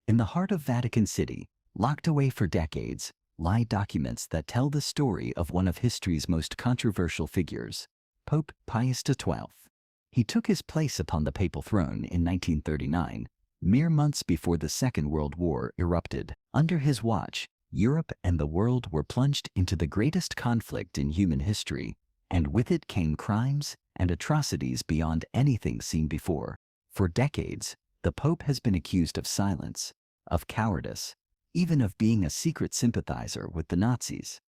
In the heart of Vatican City, locked away for decades, lie documents that tell the story of one of history's most controversial figures, Pope Pius XII. He took his place upon the papal throne in 1939, mere months before the Second World War erupted. Under his watch, Europe and the world were plunged into the greatest conflict in human history, and with it came crimes and atrocities beyond anything seen before. For decades, the Pope has been accused of silence, of cowardice, even of being a secret sympathizer with the Nazis.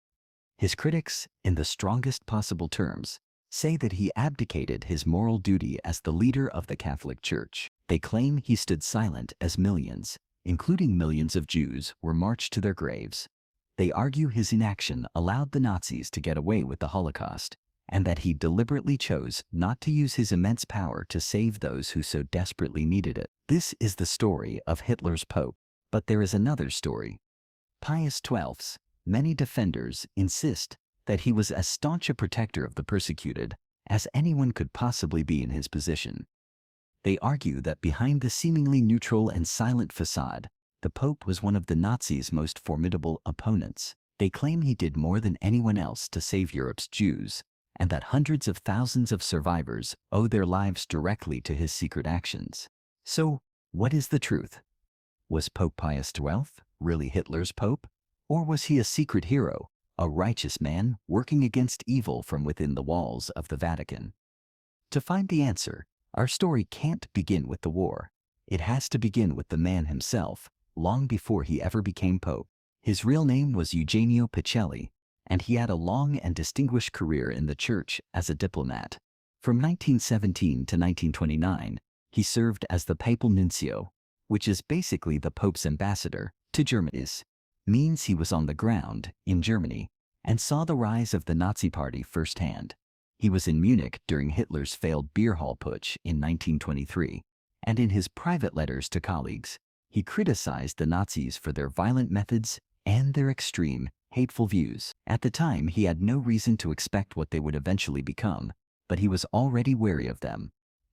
His critics, in the strongest possible terms, say that he abdicated his moral duty as the leader of the Catholic Church. They claim he stood silent as millions, including millions of Jews, were marched to their graves. They argue his inaction allowed the Nazis to get away with the Holocaust, and that he deliberately chose not to use his immense power to save those who so desperately needed it. This is the story of Hitler's Pope. But there is another story. Pius XII's many defenders insist that he was as staunch a protector of the persecuted as anyone could possibly be in his position. They argue that behind the seemingly neutral and silent facade, the Pope was one of the Nazis' most formidable opponents. They claim he did more than anyone else to save Europe's Jews, and that hundreds of thousands of survivors owe their lives directly to his secret actions. So, what is the truth? Was Pope Pius XII really Hitler's pope? Or was he a secret hero, a righteous man working against evil from within the walls of the Vatican? To find the answer, our story can't begin with the war. It has to begin with the man himself, long before he ever became pope. His real name was Eugenio Pacelli, and he had a long and distinguished career in the church as a diplomat. From 1917 to 1929, he served as the papal nuncio, which is basically the Pope's ambassador, to Germany. This means he was on the ground in Germany and saw the rise of the Nazi Party firsthand. He was in Munich during Hitler's failed beer hall putsch in 1923, and in his private letters to colleagues, he criticized the Nazis for their violent methods and their extreme, hateful views. At the time, he had no reason to expect what they would eventually become, but he was already wary of them.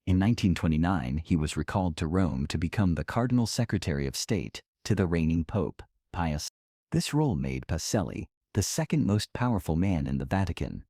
In 1929, he was recalled to Rome to become the Cardinal Secretary of State to the reigning Pope, Pius. This role made Pacelli the second most powerful man in the Vatican.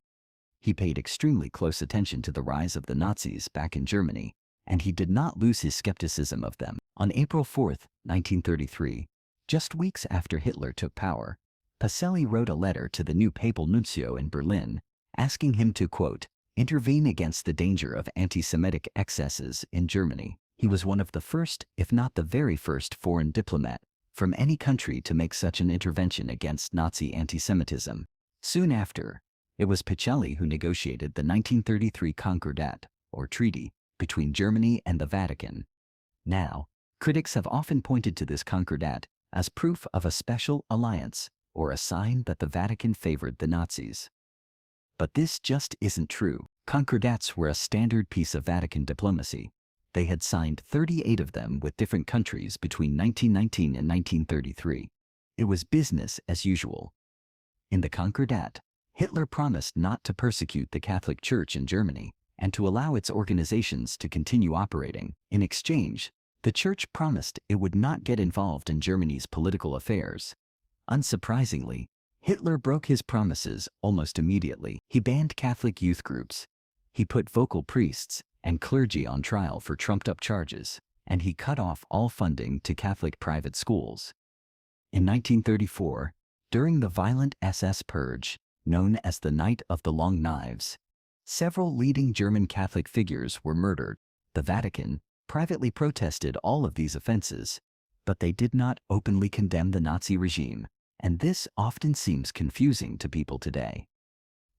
He paid extremely close attention to the rise of the Nazis back in Germany, and he did not lose his skepticism of them. On April 4, 1933, just weeks after Hitler took power, Pacelli wrote a letter to the new papal nuncio in Berlin, asking him to, quote, intervene against the danger of anti-Semitic excesses in Germany. He was one of the first, if not the very first, foreign diplomat from any country to make such an intervention against Nazi anti-Semitism. Soon after, it was Pacelli who negotiated the 1933 Concordat, or treaty, between Germany and the Vatican. Now, critics have often pointed to this Concordat as proof of a special alliance, or a sign that the Vatican favored the Nazis. But this just isn't true. Concordats were a standard piece of Vatican diplomacy. They had signed 38 of them with different countries between 1919 and 1933. It was business as usual. In the Concordat, Hitler promised not to persecute the Catholic Church in Germany and to allow its organizations to continue operating. In exchange, the Church promised it would not get involved in Germany's political affairs. Unsurprisingly, Hitler broke his promises almost immediately. He banned Catholic youth groups. He put vocal priests and clergy on trial for trumped-up charges, and he cut off all funding to Catholic private schools. In 1934, during the violent SS purge, known as the Night of the Long Knives, several leading German Catholic figures were murdered. The Vatican privately protested all of these offenses, but they did not openly condemn the Nazi regime, and this often seems confusing to people today.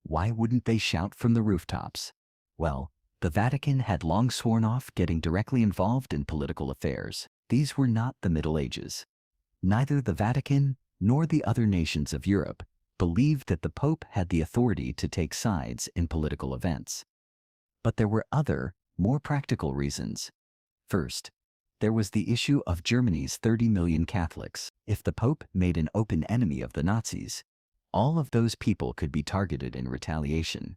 Why wouldn't they shout from the rooftops? Well, the Vatican had long sworn off getting directly involved in political affairs. These were not the Middle Ages. Neither the Vatican nor the other nations of Europe believed that the Pope had the authority to take sides in political events. But there were other, more practical reasons. First, there was the issue of Germany's 30 million Catholics. If the Pope made an open enemy of the Nazis, all of those people could be targeted in retaliation.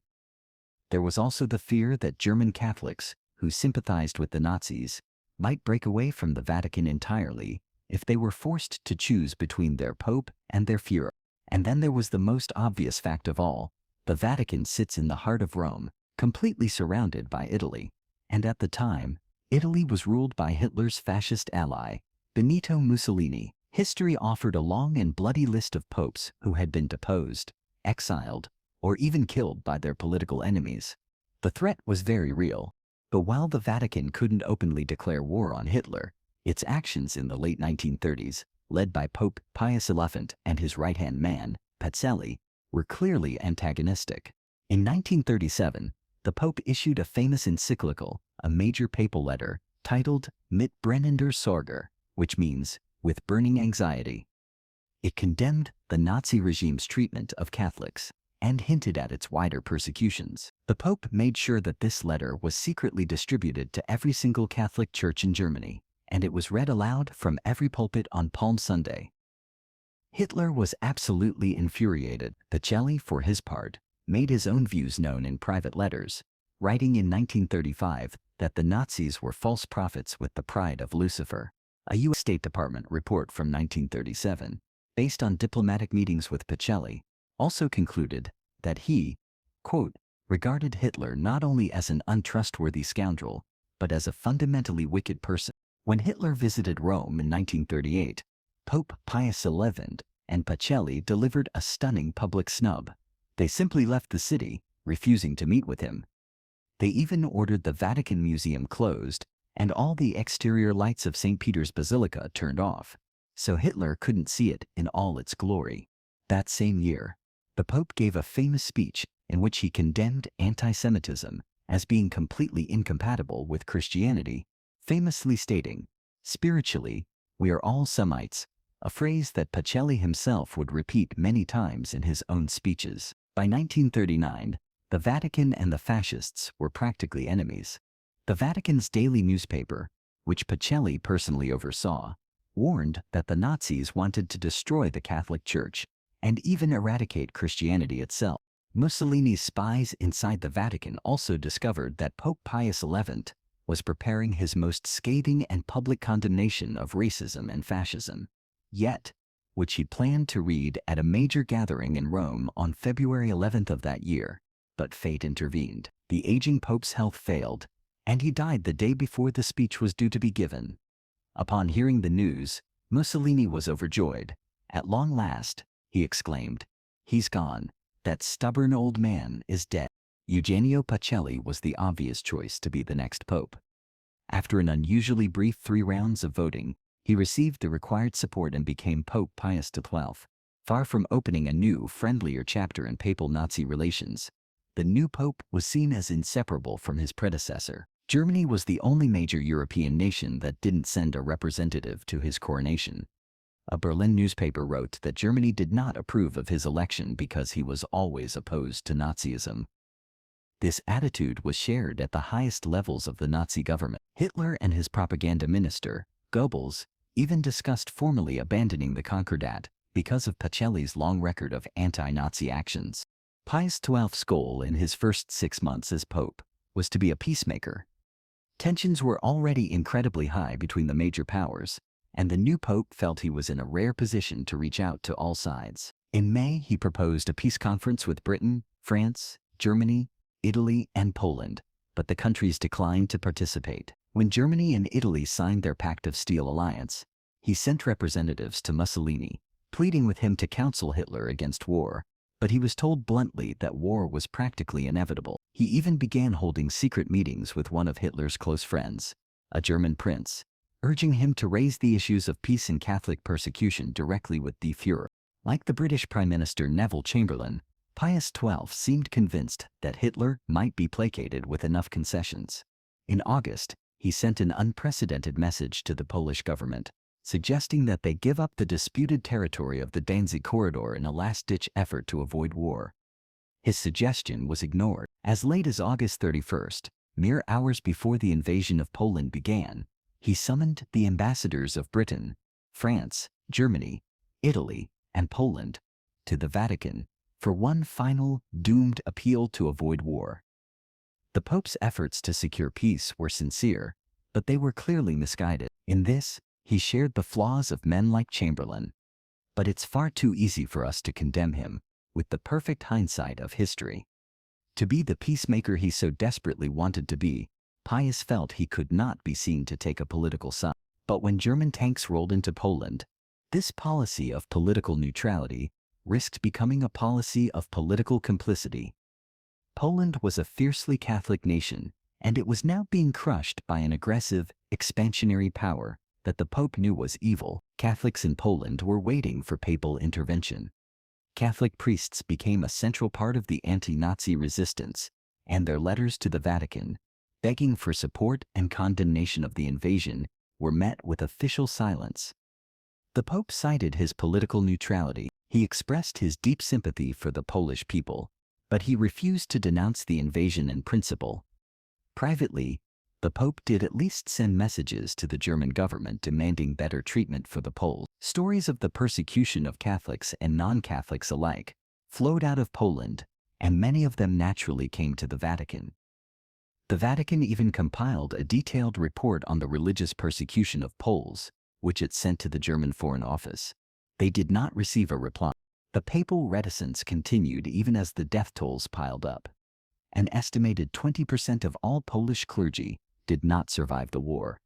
There was also the fear that German Catholics, who sympathized with the Nazis, might break away from the Vatican entirely if they were forced to choose between their Pope and their Führer. And then there was the most obvious fact of all. The Vatican sits in the heart of Rome, completely surrounded by Italy. And at the time, Italy was ruled by Hitler's fascist ally, Benito Mussolini. History offered a long and bloody list of popes who had been deposed, exiled, or even killed by their political enemies. The threat was very real. But while the Vatican couldn't openly declare war on Hitler, its actions in the late 1930s, led by Pope Pius XI and his right-hand man, Pacelli, were clearly antagonistic. In 1937, the Pope issued a famous encyclical, a major papal letter, titled Mit brennender Sorge, which means, with burning anxiety. It condemned the Nazi regime's treatment of Catholics and hinted at its wider persecutions. The Pope made sure that this letter was secretly distributed to every single Catholic church in Germany, and it was read aloud from every pulpit on Palm Sunday. Hitler was absolutely infuriated. Pacelli, for his part, made his own views known in private letters, writing in 1935 that the Nazis were false prophets with the pride of Lucifer. A U.S. State Department report from 1937, based on diplomatic meetings with Pacelli, also concluded that he, quote, regarded Hitler not only as an untrustworthy scoundrel, but as a fundamentally wicked person. When Hitler visited Rome in 1938, Pope Pius XI and Pacelli delivered a stunning public snub. They simply left the city, refusing to meet with him. They even ordered the Vatican Museum closed and all the exterior lights of St. Peter's Basilica turned off, so Hitler couldn't see it in all its glory. That same year, the Pope gave a famous speech in which he condemned anti-Semitism as being completely incompatible with Christianity, famously stating, "Spiritually, we are all Semites," a phrase that Pacelli himself would repeat many times in his own speeches. By 1939, the Vatican and the fascists were practically enemies. The Vatican's daily newspaper, which Pacelli personally oversaw, warned that the Nazis wanted to destroy the Catholic Church and even eradicate Christianity itself. Mussolini's spies inside the Vatican also discovered that Pope Pius XI was preparing his most scathing and public condemnation of racism and fascism, yet, which he planned to read at a major gathering in Rome on February 11th of that year. But fate intervened. The aging Pope's health failed, and he died the day before the speech was due to be given. Upon hearing the news, Mussolini was overjoyed. "At long last," he exclaimed, "he's gone. That stubborn old man is dead." Eugenio Pacelli was the obvious choice to be the next pope. After an unusually brief 3 rounds of voting, he received the required support and became Pope Pius XII. Far from opening a new, friendlier chapter in papal Nazi relations, the new pope was seen as inseparable from his predecessor. Germany was the only major European nation that didn't send a representative to his coronation. A Berlin newspaper wrote that Germany did not approve of his election because he was always opposed to Nazism. This attitude was shared at the highest levels of the Nazi government. Hitler and his propaganda minister, Goebbels, even discussed formally abandoning the Concordat because of Pacelli's long record of anti-Nazi actions. Pius XII's goal in his first 6 months as pope was to be a peacemaker. Tensions were already incredibly high between the major powers, and the new pope felt he was in a rare position to reach out to all sides. In May, he proposed a peace conference with Britain, France, Germany, Italy, and Poland, but the countries declined to participate. When Germany and Italy signed their Pact of Steel alliance, he sent representatives to Mussolini, pleading with him to counsel Hitler against war, but he was told bluntly that war was practically inevitable. He even began holding secret meetings with one of Hitler's close friends, a German prince, urging him to raise the issues of peace and Catholic persecution directly with the Führer. Like the British Prime Minister Neville Chamberlain, Pius XII seemed convinced that Hitler might be placated with enough concessions. In August, he sent an unprecedented message to the Polish government, suggesting that they give up the disputed territory of the Danzig corridor in a last-ditch effort to avoid war. His suggestion was ignored. As late as August 31st, mere hours before the invasion of Poland began, he summoned the ambassadors of Britain, France, Germany, Italy, and Poland to the Vatican for one final, doomed appeal to avoid war. The Pope's efforts to secure peace were sincere, but they were clearly misguided. In this, He shared the flaws of men like Chamberlain. But it's far too easy for us to condemn him, with the perfect hindsight of history. To be the peacemaker he so desperately wanted to be, Pius felt he could not be seen to take a political side. But when German tanks rolled into Poland, this policy of political neutrality risked becoming a policy of political complicity. Poland was a fiercely Catholic nation, and it was now being crushed by an aggressive, expansionary power that the Pope knew was evil. Catholics in Poland were waiting for papal intervention. Catholic priests became a central part of the anti-Nazi resistance, and their letters to the Vatican, begging for support and condemnation of the invasion, were met with official silence. The Pope cited his political neutrality. He expressed his deep sympathy for the Polish people, but he refused to denounce the invasion in principle. Privately, the Pope did at least send messages to the German government demanding better treatment for the Poles. Stories of the persecution of Catholics and non-Catholics alike flowed out of Poland, and many of them naturally came to the Vatican. The Vatican even compiled a detailed report on the religious persecution of Poles, which it sent to the German Foreign Office. They did not receive a reply. The papal reticence continued even as the death tolls piled up. An estimated 20% of all Polish clergy did not survive the war.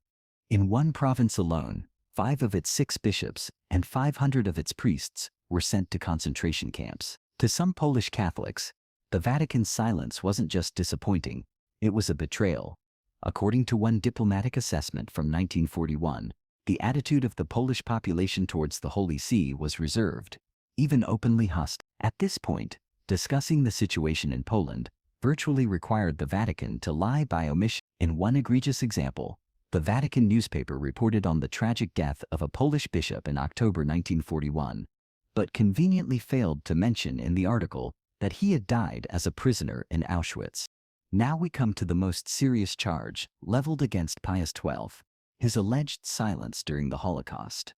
In one province alone, 5 of its 6 bishops and 500 of its priests were sent to concentration camps. To some Polish Catholics, the Vatican's silence wasn't just disappointing, it was a betrayal. According to one diplomatic assessment from 1941, the attitude of the Polish population towards the Holy See was reserved, even openly hostile. At this point, discussing the situation in Poland virtually required the Vatican to lie by omission. In one egregious example, the Vatican newspaper reported on the tragic death of a Polish bishop in October 1941, but conveniently failed to mention in the article that he had died as a prisoner in Auschwitz. Now we come to the most serious charge leveled against Pius XII, his alleged silence during the Holocaust.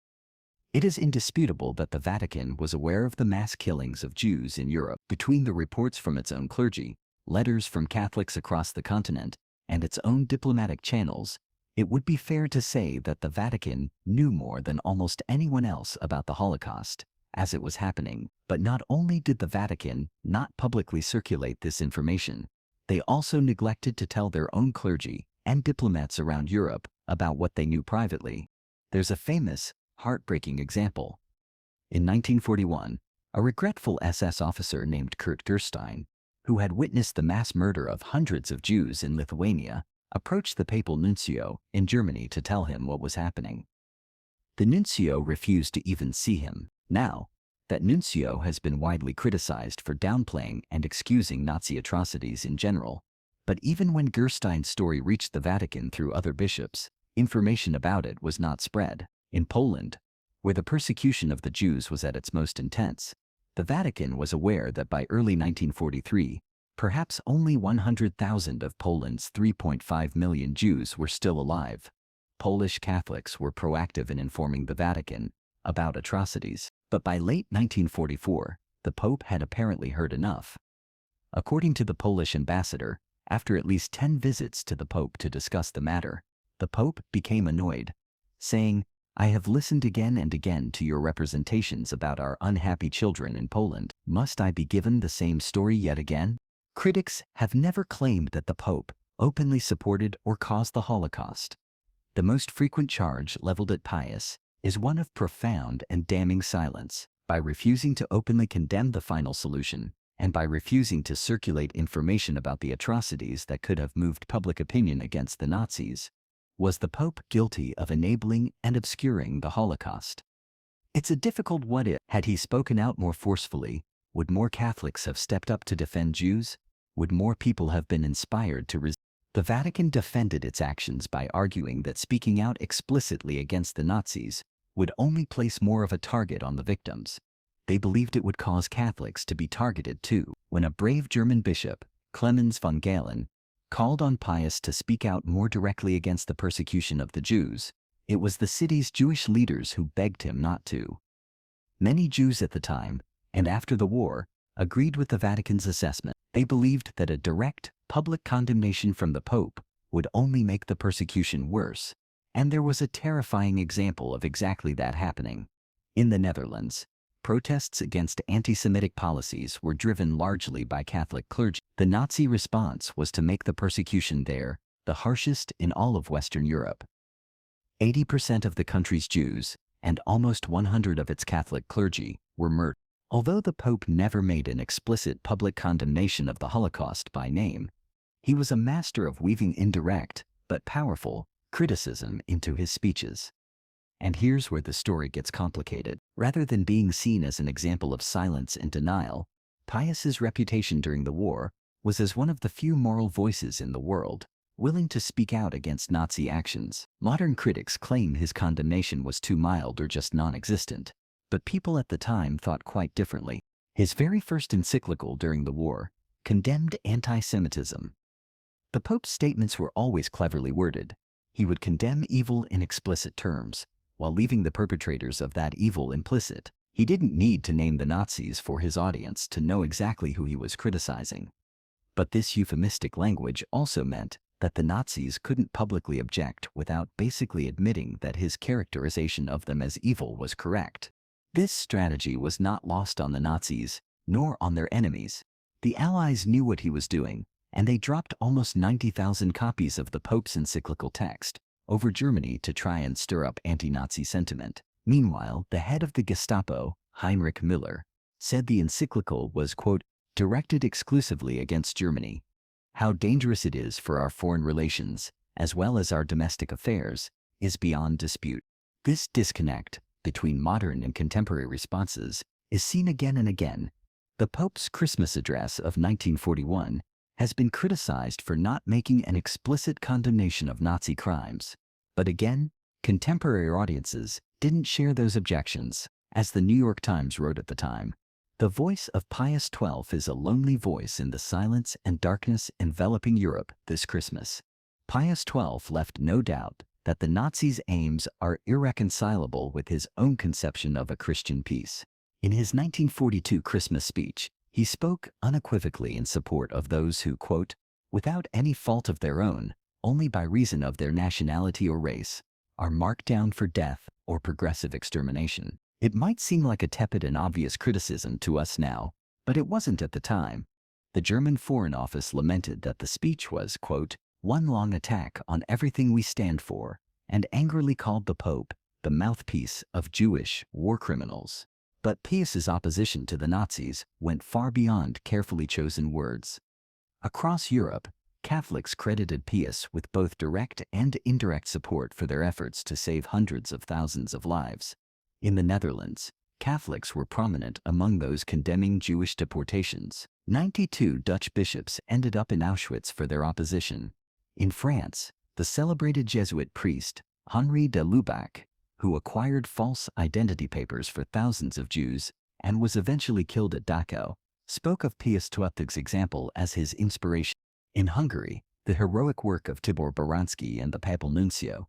It is indisputable that the Vatican was aware of the mass killings of Jews in Europe. Between the reports from its own clergy, letters from Catholics across the continent, and its own diplomatic channels, it would be fair to say that the Vatican knew more than almost anyone else about the Holocaust as it was happening. But not only did the Vatican not publicly circulate this information, they also neglected to tell their own clergy and diplomats around Europe about what they knew privately. There's a famous, heartbreaking example. In 1941, a regretful SS officer named Kurt Gerstein, who had witnessed the mass murder of hundreds of Jews in Lithuania, approached the papal nuncio in Germany to tell him what was happening. The nuncio refused to even see him. Now, that nuncio has been widely criticized for downplaying and excusing Nazi atrocities in general. But even when Gerstein's story reached the Vatican through other bishops, information about it was not spread. In Poland, where the persecution of the Jews was at its most intense, the Vatican was aware that by early 1943, perhaps only 100,000 of Poland's 3.5 million Jews were still alive. Polish Catholics were proactive in informing the Vatican about atrocities, but by late 1944, the Pope had apparently heard enough. According to the Polish ambassador, after at least 10 visits to the Pope to discuss the matter, the Pope became annoyed, saying, "I have listened again and again to your representations about our unhappy children in Poland. Must I be given the same story yet again?" Critics have never claimed that the Pope openly supported or caused the Holocaust. The most frequent charge leveled at Pius is one of profound and damning silence. By refusing to openly condemn the final solution, and by refusing to circulate information about the atrocities that could have moved public opinion against the Nazis, was the Pope guilty of enabling and obscuring the Holocaust? It's a difficult what if. Had he spoken out more forcefully, would more Catholics have stepped up to defend Jews? Would more people have been inspired to resist? The Vatican defended its actions by arguing that speaking out explicitly against the Nazis would only place more of a target on the victims. They believed it would cause Catholics to be targeted too. When a brave German bishop, Clemens von Galen, called on Pius to speak out more directly against the persecution of the Jews, it was the city's Jewish leaders who begged him not to. Many Jews at the time, and after the war, agreed with the Vatican's assessment. They believed that a direct, public condemnation from the Pope would only make the persecution worse, And there was a terrifying example of exactly that happening. In the Netherlands, protests against anti-Semitic policies were driven largely by Catholic clergy. The Nazi response was to make the persecution there the harshest in all of Western Europe. 80% of the country's Jews and almost 100 of its Catholic clergy were murdered. Although the Pope never made an explicit public condemnation of the Holocaust by name, he was a master of weaving indirect, but powerful, criticism into his speeches. And here's where the story gets complicated. Rather than being seen as an example of silence and denial, Pius's reputation during the war was as one of the few moral voices in the world willing to speak out against Nazi actions. Modern critics claim his condemnation was too mild or just non-existent, but people at the time thought quite differently. His very first encyclical during the war condemned anti-Semitism. The Pope's statements were always cleverly worded. He would condemn evil in explicit terms, while leaving the perpetrators of that evil implicit. He didn't need to name the Nazis for his audience to know exactly who he was criticizing. But this euphemistic language also meant that the Nazis couldn't publicly object without basically admitting that his characterization of them as evil was correct. This strategy was not lost on the Nazis, nor on their enemies. The Allies knew what he was doing, and they dropped almost 90,000 copies of the Pope's encyclical text over Germany to try and stir up anti-Nazi sentiment. Meanwhile, the head of the Gestapo, Heinrich Müller, said the encyclical was, quote, directed exclusively against Germany. How dangerous it is for our foreign relations, as well as our domestic affairs, is beyond dispute. This disconnect between modern and contemporary responses is seen again and again. The Pope's Christmas address of 1941 has been criticized for not making an explicit condemnation of Nazi crimes. But again, contemporary audiences didn't share those objections. As the New York Times wrote at the time, the voice of Pius XII is a lonely voice in the silence and darkness enveloping Europe this Christmas. Pius XII left no doubt that the Nazis' aims are irreconcilable with his own conception of a Christian peace. In his 1942 Christmas speech, he spoke unequivocally in support of those who, quote, without any fault of their own, only by reason of their nationality or race, are marked down for death or progressive extermination. It might seem like a tepid and obvious criticism to us now, but it wasn't at the time. The German Foreign Office lamented that the speech was, quote, one long attack on everything we stand for, and angrily called the Pope the mouthpiece of Jewish war criminals. But Pius's opposition to the Nazis went far beyond carefully chosen words. Across Europe, Catholics credited Pius with both direct and indirect support for their efforts to save hundreds of thousands of lives. In the Netherlands, Catholics were prominent among those condemning Jewish deportations. 92 Dutch bishops ended up in Auschwitz for their opposition. In France, the celebrated Jesuit priest, Henri de Lubac, who acquired false identity papers for thousands of Jews and was eventually killed at Dachau, spoke of Pius XII's example as his inspiration. In Hungary, the heroic work of Tibor Baranski and the papal nuncio,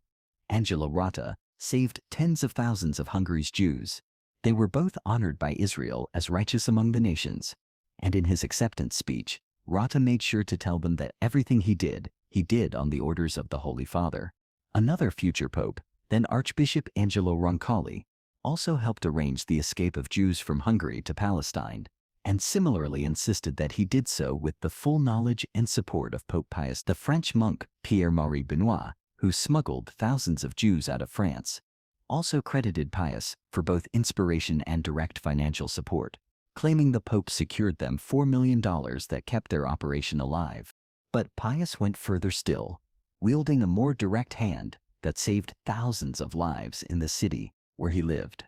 Angelo Rota, saved tens of thousands of Hungary's Jews. They were both honored by Israel as righteous among the nations, and in his acceptance speech, Rota made sure to tell them that everything he did on the orders of the Holy Father. Another future pope, then Archbishop Angelo Roncalli, also helped arrange the escape of Jews from Hungary to Palestine, and similarly insisted that he did so with the full knowledge and support of Pope Pius. The French monk Pierre-Marie Benoit, who smuggled thousands of Jews out of France, also credited Pius for both inspiration and direct financial support, claiming the Pope secured them $4 million that kept their operation alive. But Pius went further still, wielding a more direct hand that saved thousands of lives in the city where he lived.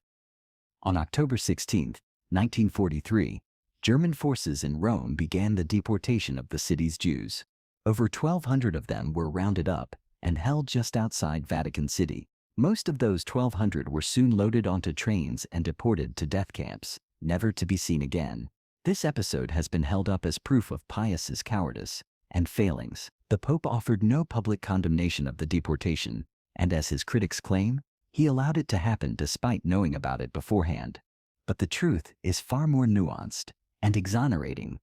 On October 16, 1943, German forces in Rome began the deportation of the city's Jews. Over 1,200 of them were rounded up and held just outside Vatican City. Most of those 1,200 were soon loaded onto trains and deported to death camps, never to be seen again. This episode has been held up as proof of Pius's cowardice and failings. The Pope offered no public condemnation of the deportation, and as his critics claim, he allowed it to happen despite knowing about it beforehand. But the truth is far more nuanced and exonerating.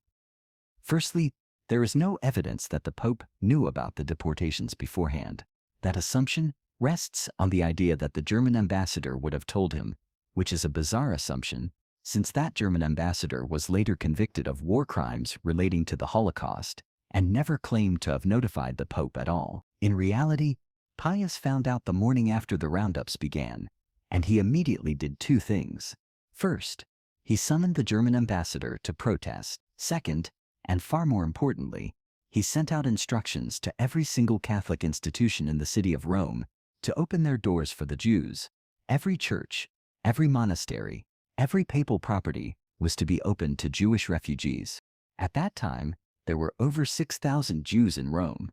Firstly, there is no evidence that the Pope knew about the deportations beforehand. That assumption rests on the idea that the German ambassador would have told him, which is a bizarre assumption, since that German ambassador was later convicted of war crimes relating to the Holocaust and never claimed to have notified the Pope at all. In reality, Pius found out the morning after the roundups began, and he immediately did two things. First, he summoned the German ambassador to protest. Second, and far more importantly, he sent out instructions to every single Catholic institution in the city of Rome to open their doors for the Jews. Every church, every monastery, every papal property was to be opened to Jewish refugees. At that time, there were over 6,000 Jews in Rome.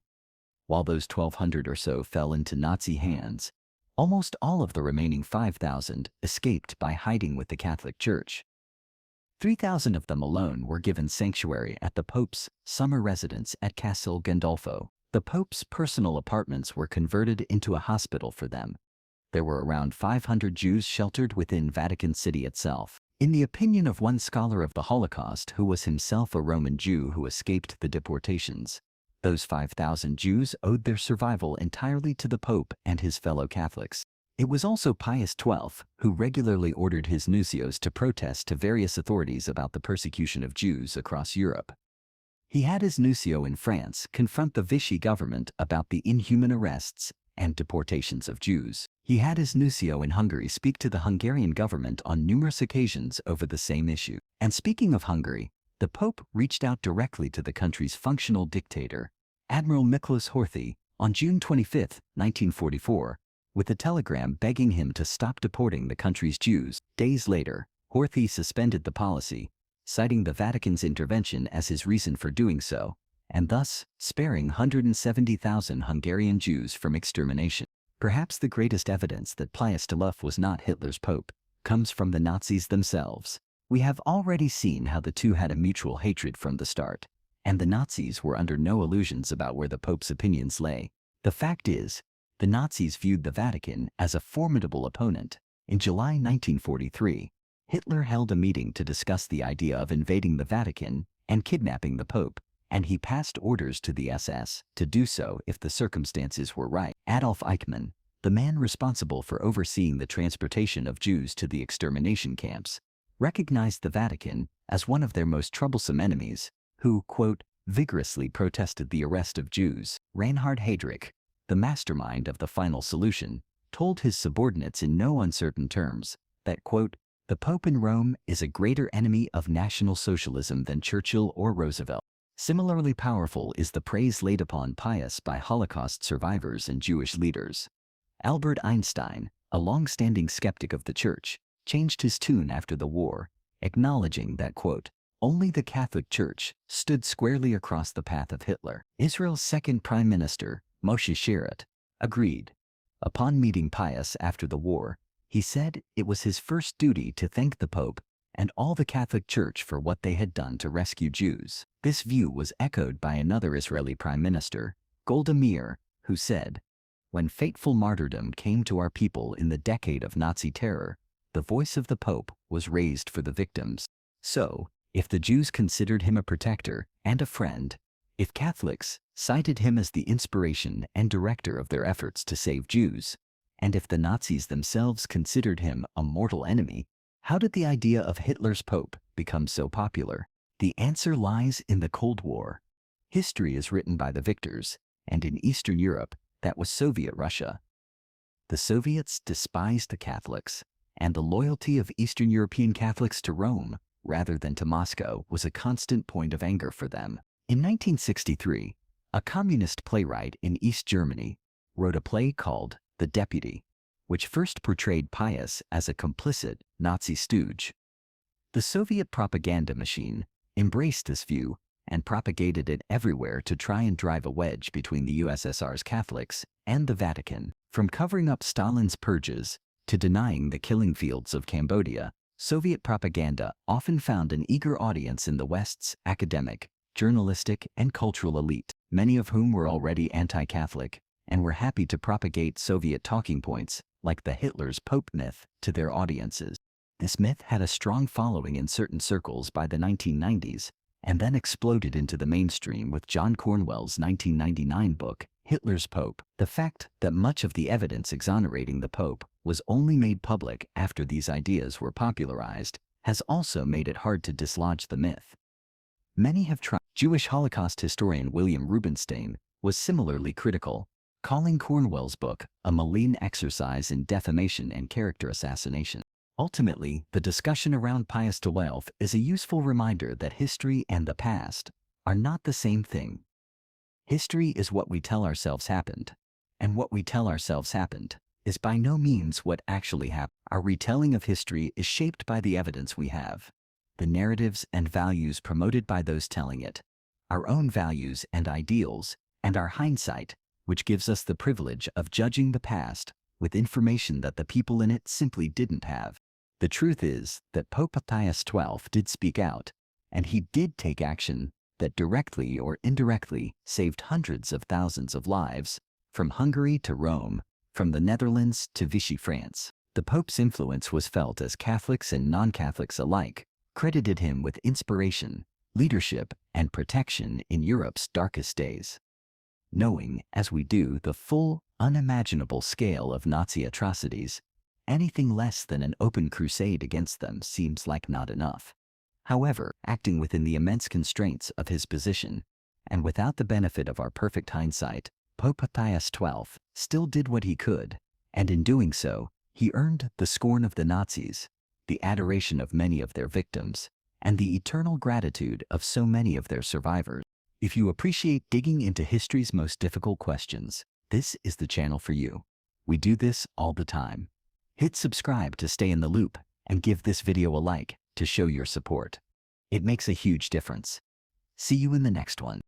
While those 1,200 or so fell into Nazi hands, almost all of the remaining 5,000 escaped by hiding with the Catholic Church. 3,000 of them alone were given sanctuary at the Pope's summer residence at Castel Gandolfo. The Pope's personal apartments were converted into a hospital for them. There were around 500 Jews sheltered within Vatican City itself. In the opinion of one scholar of the Holocaust who was himself a Roman Jew who escaped the deportations, those 5,000 Jews owed their survival entirely to the Pope and his fellow Catholics. It was also Pius XII who regularly ordered his nuncios to protest to various authorities about the persecution of Jews across Europe. He had his nuncio in France confront the Vichy government about the inhuman arrests and deportations of Jews. He had his nuncio in Hungary speak to the Hungarian government on numerous occasions over the same issue. And speaking of Hungary, the Pope reached out directly to the country's functional dictator, Admiral Miklos Horthy, on June 25, 1944, with a telegram begging him to stop deporting the country's Jews. Days later, Horthy suspended the policy, citing the Vatican's intervention as his reason for doing so, and thus sparing 170,000 Hungarian Jews from extermination. Perhaps the greatest evidence that Pius XII was not Hitler's pope comes from the Nazis themselves. We have already seen how the two had a mutual hatred from the start, and the Nazis were under no illusions about where the Pope's opinions lay. The fact is, the Nazis viewed the Vatican as a formidable opponent. In July 1943, Hitler held a meeting to discuss the idea of invading the Vatican and kidnapping the Pope, and he passed orders to the SS to do so if the circumstances were right. Adolf Eichmann, the man responsible for overseeing the transportation of Jews to the extermination camps, recognized the Vatican as one of their most troublesome enemies, who, quote, vigorously protested the arrest of Jews. Reinhard Heydrich, the mastermind of the final solution, told his subordinates in no uncertain terms that, quote, the Pope in Rome is a greater enemy of National Socialism than Churchill or Roosevelt. Similarly powerful is the praise laid upon Pius by Holocaust survivors and Jewish leaders. Albert Einstein, a long-standing skeptic of the Church, changed his tune after the war, acknowledging that, quote, only the Catholic Church stood squarely across the path of Hitler. Israel's second Prime Minister, Moshe Sharett, agreed. Upon meeting Pius after the war, he said it was his first duty to thank the Pope and all the Catholic Church for what they had done to rescue Jews. This view was echoed by another Israeli Prime Minister, Golda Meir, who said, when fateful martyrdom came to our people in the decade of Nazi terror, the voice of the Pope was raised for the victims. So, if the Jews considered him a protector and a friend, if Catholics cited him as the inspiration and director of their efforts to save Jews, and if the Nazis themselves considered him a mortal enemy, how did the idea of Hitler's Pope become so popular? The answer lies in the Cold War. History is written by the victors, and in Eastern Europe, that was Soviet Russia. The Soviets despised the Catholics, and the loyalty of Eastern European Catholics to Rome, rather than to Moscow, was a constant point of anger for them. In 1963, a communist playwright in East Germany wrote a play called The Deputy, which first portrayed Pius as a complicit Nazi stooge. The Soviet propaganda machine embraced this view and propagated it everywhere to try and drive a wedge between the USSR's Catholics and the Vatican. From covering up Stalin's purges to denying the killing fields of Cambodia, Soviet propaganda often found an eager audience in the West's academic, journalistic, and cultural elite, many of whom were already anti-Catholic and were happy to propagate Soviet talking points like the Hitler's Pope myth to their audiences. This myth had a strong following in certain circles by the 1990s and then exploded into the mainstream with John Cornwell's 1999 book, Hitler's Pope. The fact that much of the evidence exonerating the Pope was only made public after these ideas were popularized has also made it hard to dislodge the myth. Many have tried. Jewish Holocaust historian William Rubenstein was similarly critical, calling Cornwell's book a malign exercise in defamation and character assassination. Ultimately, the discussion around Pius XII is a useful reminder that history and the past are not the same thing. History is what we tell ourselves happened, and what we tell ourselves happened is by no means what actually happened. Our retelling of history is shaped by the evidence we have, the narratives and values promoted by those telling it, our own values and ideals, and our hindsight, which gives us the privilege of judging the past with information that the people in it simply didn't have. The truth is that Pope Pius XII did speak out, and he did take action that directly or indirectly saved hundreds of thousands of lives, from Hungary to Rome, from the Netherlands to Vichy France. The Pope's influence was felt as Catholics and non-Catholics alike credited him with inspiration, leadership, and protection in Europe's darkest days. Knowing, as we do, the full, unimaginable scale of Nazi atrocities, anything less than an open crusade against them seems like not enough. However, acting within the immense constraints of his position, and without the benefit of our perfect hindsight, Pope Pius XII still did what he could, and in doing so, he earned the scorn of the Nazis, the adoration of many of their victims, and the eternal gratitude of so many of their survivors. If you appreciate digging into history's most difficult questions, this is the channel for you. We do this all the time. Hit subscribe to stay in the loop, and give this video a like to show your support. It makes a huge difference. See you in the next one.